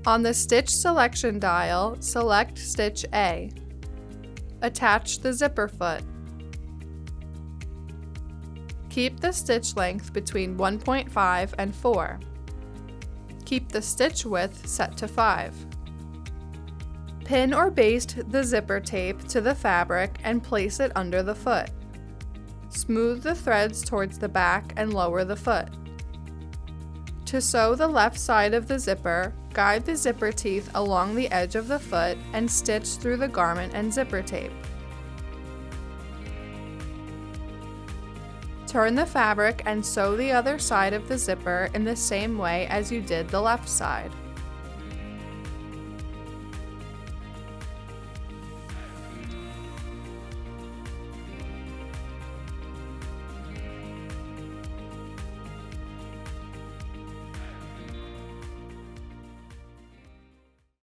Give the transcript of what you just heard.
On the stitch selection dial, select stitch A. Attach the zipper foot. Keep the stitch length between 1.5 and 4. Keep the stitch width set to 5. Pin or baste the zipper tape to the fabric and place it under the foot. Smooth the threads towards the back and lower the foot. To sew the left side of the zipper, guide the zipper teeth along the edge of the foot and stitch through the garment and zipper tape. Turn the fabric and sew the other side of the zipper in the same way as you did the left side.